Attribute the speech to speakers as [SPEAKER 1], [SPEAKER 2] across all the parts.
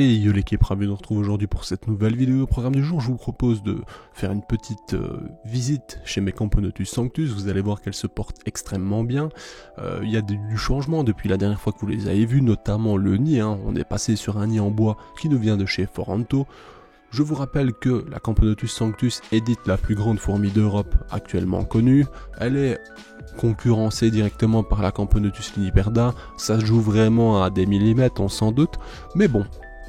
[SPEAKER 1] Et yo l'équipe, ravi de nous retrouver aujourd'hui pour cette nouvelle vidéo. Au programme du jour, je vous propose de faire une petite visite chez mes Camponotus sanctus. Vous allez voir qu'elles se portent extrêmement bien. Il y a du changement depuis la dernière fois que vous les avez vues, notamment le nid. On est passé sur un nid en bois qui nous vient de chez Foranto. Je vous rappelle que la Camponotus sanctus est dite la plus grande fourmi d'Europe actuellement connue. Elle est concurrencée directement par la Camponotus liniperda. Ça se joue vraiment à des millimètres, on s'en doute. Mais bon,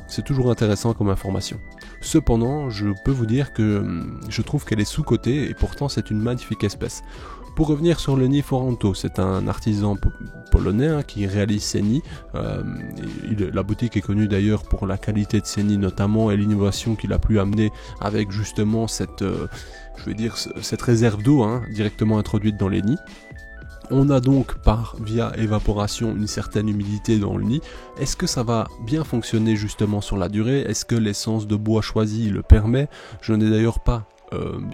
[SPEAKER 1] c'est toujours intéressant comme information. Cependant, je peux vous dire que je trouve qu'elle est sous-cotée et pourtant c'est une magnifique espèce. Pour revenir sur le nid Foranto, c'est un artisan polonais qui réalise ses nids. La boutique est connue d'ailleurs pour la qualité de ses nids notamment et l'innovation qu'il a pu amener avec justement cette réserve d'eau directement introduite dans les nids. On a donc via évaporation une certaine humidité dans le nid. Est-ce que ça va bien fonctionner justement sur la durée? Est-ce que l'essence de bois choisie le permet? Je n'ai d'ailleurs pas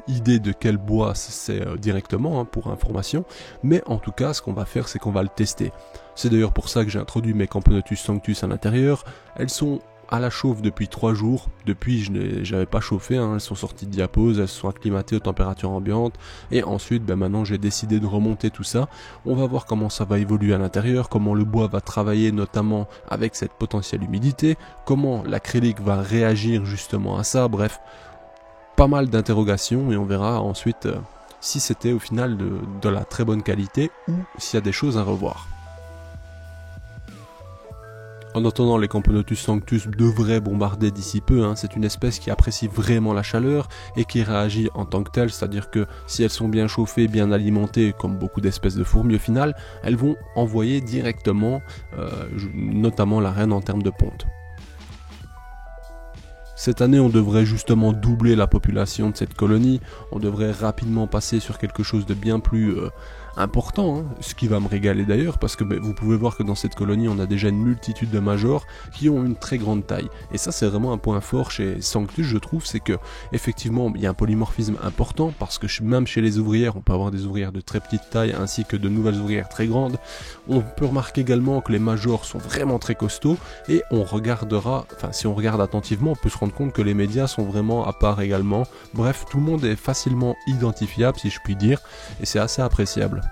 [SPEAKER 1] idée de quel bois c'est directement pour information, mais en tout cas ce qu'on va faire c'est qu'on va le tester. C'est d'ailleurs pour ça que j'ai introduit mes Camponotus sanctus à l'intérieur. Elles sont à la chauffe depuis 3 jours, depuis j'avais pas chauffé, elles sont sorties de diapose, elles se sont acclimatées aux températures ambiantes, et ensuite maintenant j'ai décidé de remonter tout ça. On va voir comment ça va évoluer à l'intérieur, comment le bois va travailler notamment avec cette potentielle humidité, comment l'acrylique va réagir justement à ça, bref, pas mal d'interrogations, et on verra ensuite si c'était au final de la très bonne qualité, ou s'il y a des choses à revoir. En attendant, les Camponotus sanctus devraient bombarder d'ici peu. C'est une espèce qui apprécie vraiment la chaleur et qui réagit en tant que telle, c'est-à-dire que si elles sont bien chauffées, bien alimentées, comme beaucoup d'espèces de fourmis au final, elles vont envoyer directement, notamment la reine en termes de ponte. Cette année, on devrait justement doubler la population de cette colonie, on devrait rapidement passer sur quelque chose de bien plus important, ce qui va me régaler d'ailleurs, parce que vous pouvez voir que dans cette colonie, on a déjà une multitude de majors qui ont une très grande taille. Et ça, c'est vraiment un point fort chez Sanctus, je trouve, c'est que effectivement, il y a un polymorphisme important, parce que même chez les ouvrières, on peut avoir des ouvrières de très petite taille, ainsi que de nouvelles ouvrières très grandes. On peut remarquer également que les majors sont vraiment très costauds, et on regardera, si on regarde attentivement, on peut se rendre compte que les médias sont vraiment à part également. Bref, tout le monde est facilement identifiable, si je puis dire, et c'est assez appréciable.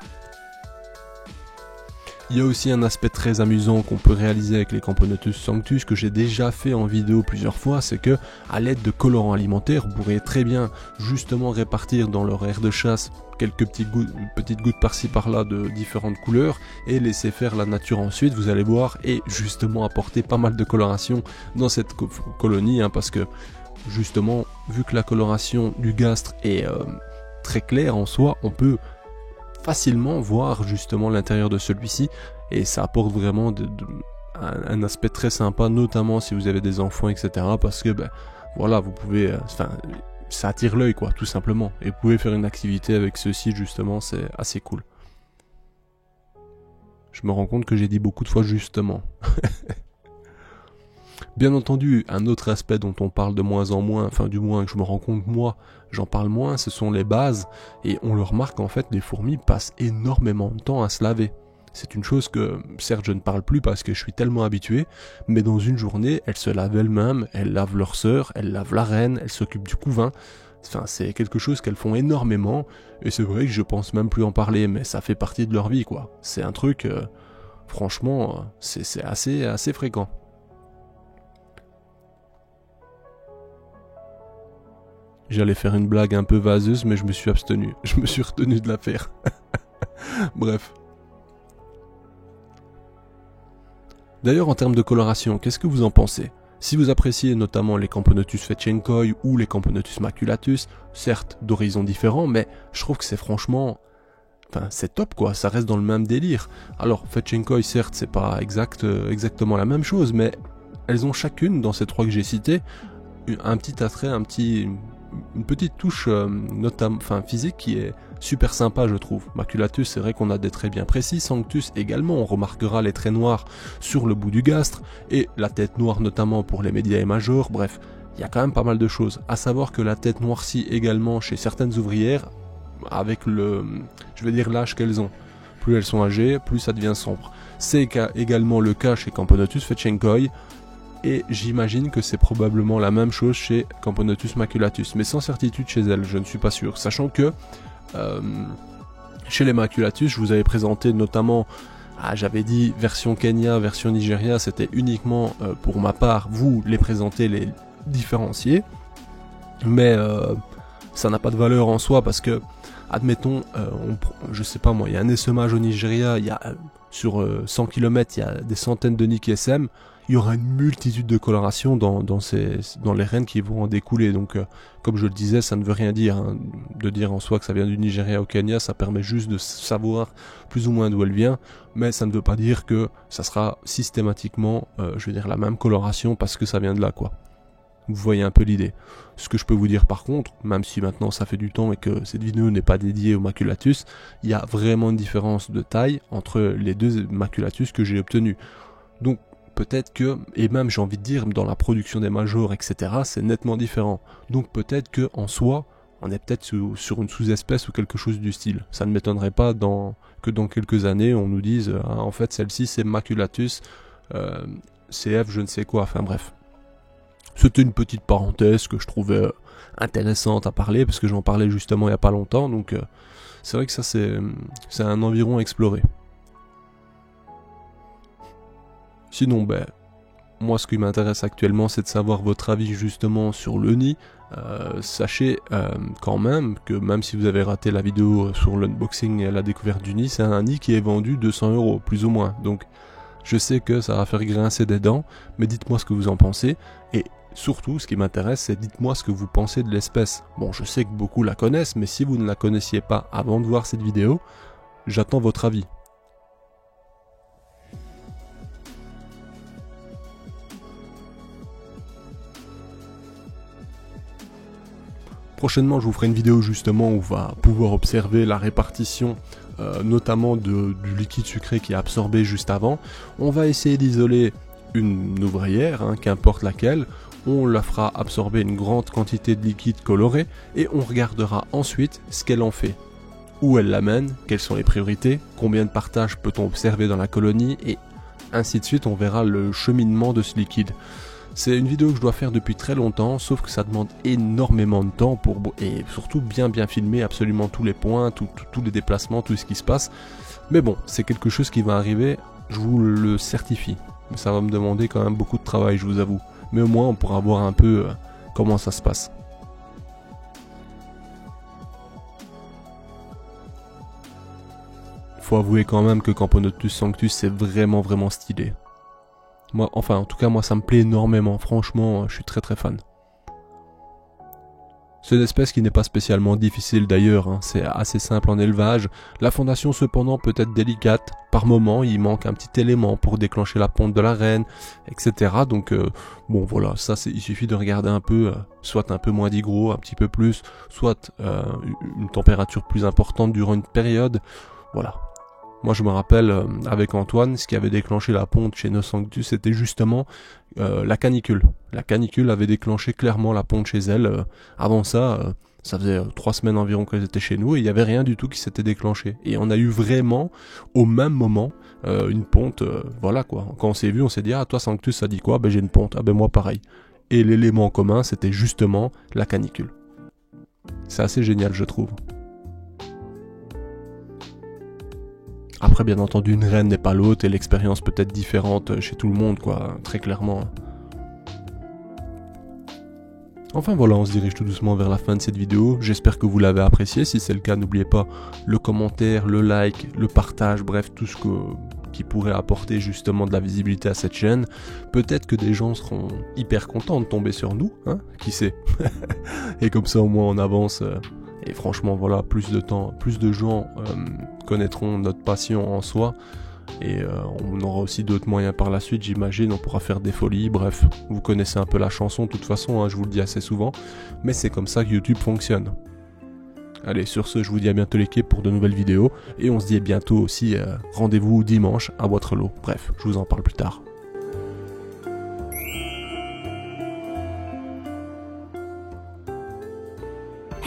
[SPEAKER 1] Il y a aussi un aspect très amusant qu'on peut réaliser avec les Camponotus sanctus que j'ai déjà fait en vidéo plusieurs fois, c'est que à l'aide de colorants alimentaires, vous pourrez très bien justement répartir dans leur aire de chasse quelques petites gouttes par-ci par-là de différentes couleurs et laisser faire la nature ensuite, vous allez voir, et justement apporter pas mal de coloration dans cette colonie, parce que justement, vu que la coloration du gastre est très claire en soi, on peut facilement voir justement l'intérieur de celui-ci, et ça apporte vraiment un aspect très sympa, notamment si vous avez des enfants, etc. Parce que voilà, vous pouvez, ça attire l'œil tout simplement, et vous pouvez faire une activité avec ceci justement, c'est assez cool. Je me rends compte que j'ai dit beaucoup de fois justement. Bien entendu, un autre aspect dont on parle de moins en moins, du moins que je me rends compte moi, j'en parle moins, ce sont les bases, et on le remarque en fait, les fourmis passent énormément de temps à se laver. C'est une chose que, certes je ne parle plus parce que je suis tellement habitué, mais dans une journée, elles se lavent elles-mêmes, elles lavent leur sœur, elles lavent la reine, elles s'occupent du couvain. C'est quelque chose qu'elles font énormément, et c'est vrai que je pense même plus en parler, mais ça fait partie de leur vie C'est un truc, franchement, c'est assez fréquent. J'allais faire une blague un peu vaseuse, mais je me suis abstenu. Je me suis retenu de la faire. Bref. D'ailleurs, en termes de coloration, qu'est-ce que vous en pensez? Si vous appréciez notamment les Camponotus fetchenkoi ou les Camponotus maculatus, certes d'horizons différents, mais je trouve que c'est franchement... c'est top ça reste dans le même délire. Alors, fetchenkoi, certes, c'est pas exactement la même chose, mais elles ont chacune, dans ces 3 que j'ai cités, un petit attrait, une petite touche physique qui est super sympa, je trouve. Maculatus, c'est vrai qu'on a des traits bien précis. Sanctus également, on remarquera les traits noirs sur le bout du gastre et la tête noire notamment pour les médias et majors. Bref, il y a quand même pas mal de choses. À savoir que la tête noircit également chez certaines ouvrières avec l'âge qu'elles ont. Plus elles sont âgées, plus ça devient sombre. C'est également le cas chez Camponotus fetchenkoi. et j'imagine que c'est probablement la même chose chez Camponotus maculatus, mais sans certitude chez elle, je ne suis pas sûr, sachant que chez les maculatus, je vous avais présenté notamment, j'avais dit version Kenya, version Nigeria, c'était uniquement pour ma part, vous les présenter, les différencier, mais ça n'a pas de valeur en soi parce que, admettons, je sais pas moi, il y a un essaimage au Nigeria, il y a sur 100 km, il y a des centaines de nids qui essaiment, il y aura une multitude de colorations dans les rennes qui vont en découler. Donc, comme je le disais, ça ne veut rien dire hein, de dire en soi que ça vient du Nigeria au Kenya, ça permet juste de savoir plus ou moins d'où elle vient, mais ça ne veut pas dire que ça sera systématiquement, je veux dire, la même coloration parce que ça vient de là, quoi. Vous voyez un peu l'idée. Ce que je peux vous dire par contre, même si maintenant ça fait du temps et que cette vidéo n'est pas dédiée au maculatus, il y a vraiment une différence de taille entre les deux maculatus que j'ai obtenus. Donc peut-être que, et même j'ai envie de dire, dans la production des majors, etc., c'est nettement différent. Donc peut-être que en soi, on est peut-être sur une sous-espèce ou quelque chose du style. Ça ne m'étonnerait pas que dans quelques années, on nous dise, en fait celle-ci c'est maculatus, CF je ne sais quoi, enfin bref. C'était une petite parenthèse que je trouvais intéressante à parler, parce que j'en parlais justement il n'y a pas longtemps, donc c'est vrai que ça c'est un environ à explorer. Sinon, moi ce qui m'intéresse actuellement c'est de savoir votre avis justement sur le nid. Sachez quand même que même si vous avez raté la vidéo sur l'unboxing et la découverte du nid, c'est un nid qui est vendu 200 €, plus ou moins. Donc je sais que ça va faire grincer des dents, mais dites-moi ce que vous en pensez, et surtout, ce qui m'intéresse, c'est dites-moi ce que vous pensez de l'espèce. Bon, je sais que beaucoup la connaissent, mais si vous ne la connaissiez pas avant de voir cette vidéo, j'attends votre avis. Prochainement, je vous ferai une vidéo justement où on va pouvoir observer la répartition notamment du liquide sucré qui est absorbé juste avant. On va essayer d'isoler une ouvrière, hein, qu'importe laquelle. On la fera absorber une grande quantité de liquide coloré et on regardera ensuite ce qu'elle en fait. Où elle l'amène, quelles sont les priorités, combien de partages peut-on observer dans la colonie et ainsi de suite. On verra le cheminement de ce liquide. C'est une vidéo que je dois faire depuis très longtemps, sauf que ça demande énormément de temps et surtout bien filmer absolument tous les points, tous les déplacements, tout ce qui se passe. Mais bon, c'est quelque chose qui va arriver, je vous le certifie. Mais ça va me demander quand même beaucoup de travail, je vous avoue. Mais au moins on pourra voir un peu comment ça se passe. Faut avouer quand même que Camponotus sanctus c'est vraiment stylé. Moi, enfin en tout cas moi ça me plaît énormément, franchement je suis très fan. C'est une espèce qui n'est pas spécialement difficile d'ailleurs, hein. C'est assez simple en élevage. La fondation cependant peut être délicate, par moment il manque un petit élément pour déclencher la ponte de la reine, etc. Donc bon voilà, ça il suffit de regarder un peu, soit un peu moins d'hygro, un petit peu plus, soit une température plus importante durant une période, voilà. Moi je me rappelle avec Antoine, ce qui avait déclenché la ponte chez nos sanctus, c'était justement la canicule. La canicule avait déclenché clairement la ponte chez elle. Avant ça, ça faisait 3 semaines environ qu'elle était chez nous et il n'y avait rien du tout qui s'était déclenché. Et on a eu vraiment au même moment une ponte, voilà quoi. Quand on s'est vu, on s'est dit ah toi sanctus ça dit quoi? Ben j'ai une ponte, ah ben moi pareil. Et l'élément commun c'était justement la canicule. C'est assez génial je trouve. Après, bien entendu, une reine n'est pas l'autre et l'expérience peut être différente chez tout le monde, quoi, très clairement. Enfin voilà, on se dirige tout doucement vers la fin de cette vidéo. J'espère que vous l'avez apprécié. Si c'est le cas, n'oubliez pas le commentaire, le like, le partage, bref, tout ce qui pourrait apporter justement de la visibilité à cette chaîne. Peut-être que des gens seront hyper contents de tomber sur nous, hein, qui sait. Et comme ça, au moins, on avance. Et franchement, voilà, plus de gens connaîtront notre passion en soi. Et on aura aussi d'autres moyens par la suite, j'imagine. On pourra faire des folies, bref. Vous connaissez un peu la chanson, de toute façon, hein, je vous le dis assez souvent. Mais c'est comme ça que YouTube fonctionne. Allez, sur ce, je vous dis à bientôt l'équipe pour de nouvelles vidéos. Et on se dit bientôt aussi, rendez-vous dimanche à Waterloo. Bref, je vous en parle plus tard.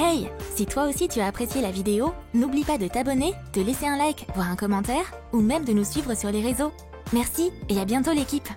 [SPEAKER 2] Hey, si toi aussi tu as apprécié la vidéo, n'oublie pas de t'abonner, de laisser un like, voire un commentaire, ou même de nous suivre sur les réseaux. Merci et à bientôt l'équipe!